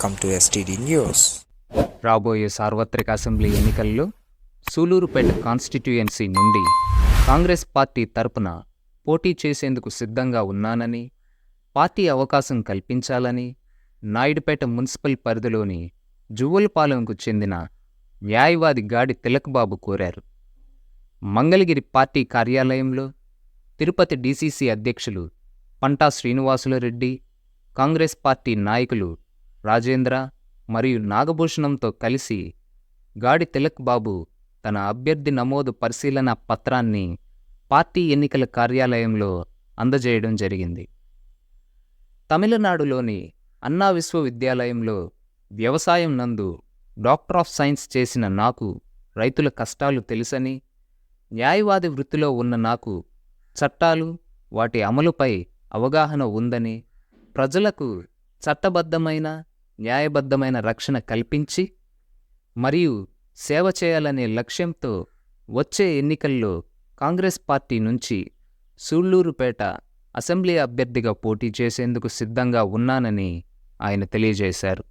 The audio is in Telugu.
Welcome to STD News. రాబోయే సార్వత్రిక అసెంబ్లీ ఎన్నికల్లో సూలూరుపేట కాన్స్టిట్యుయెన్సీ నుండి కాంగ్రెస్ పార్టీ తరపున పోటీ చేసేందుకు సిద్ధంగా ఉన్నానని, పార్టీ అవకాశం కల్పించాలని నాయుడుపేట మున్సిపల్ పరిధిలోని జువ్వలపాలెంకు చెందిన న్యాయవాది గాడి తిలక్బాబు కోరారు. మంగళగిరి పార్టీ కార్యాలయంలో తిరుపతి డీసీసీ అధ్యక్షులు పంటా శ్రీనివాసులరెడ్డి, కాంగ్రెస్ పార్టీ నాయకులు రాజేంద్ర మరియు నాగభూషణంతో కలిసి గాడి తిలక్బాబు తన అభ్యర్థి నమోదు పరిశీలన పత్రాన్ని పార్టీ ఎన్నికల కార్యాలయంలో అందజేయడం జరిగింది. తమిళనాడులోని అన్నా విశ్వవిద్యాలయంలో వ్యవసాయం నందు డాక్టర్ ఆఫ్ సైన్స్ చేసిన నాకు రైతుల కష్టాలు తెలుసని, న్యాయవాది వృత్తిలో ఉన్న నాకు చట్టాలు, వాటి అమలుపై అవగాహన ఉందని, ప్రజలకు చట్టబద్ధమైన, న్యాయబద్ధమైన రక్షణ కల్పించి మరియు సేవ చేయాలనే లక్ష్యంతో వచ్చే ఎన్నికల్లో కాంగ్రెస్ పార్టీ నుంచి సూళ్లూరుపేట అసెంబ్లీ అభ్యర్థిగా పోటీ చేసేందుకు సిద్ధంగా ఉన్నానని ఆయన తెలియజేశారు.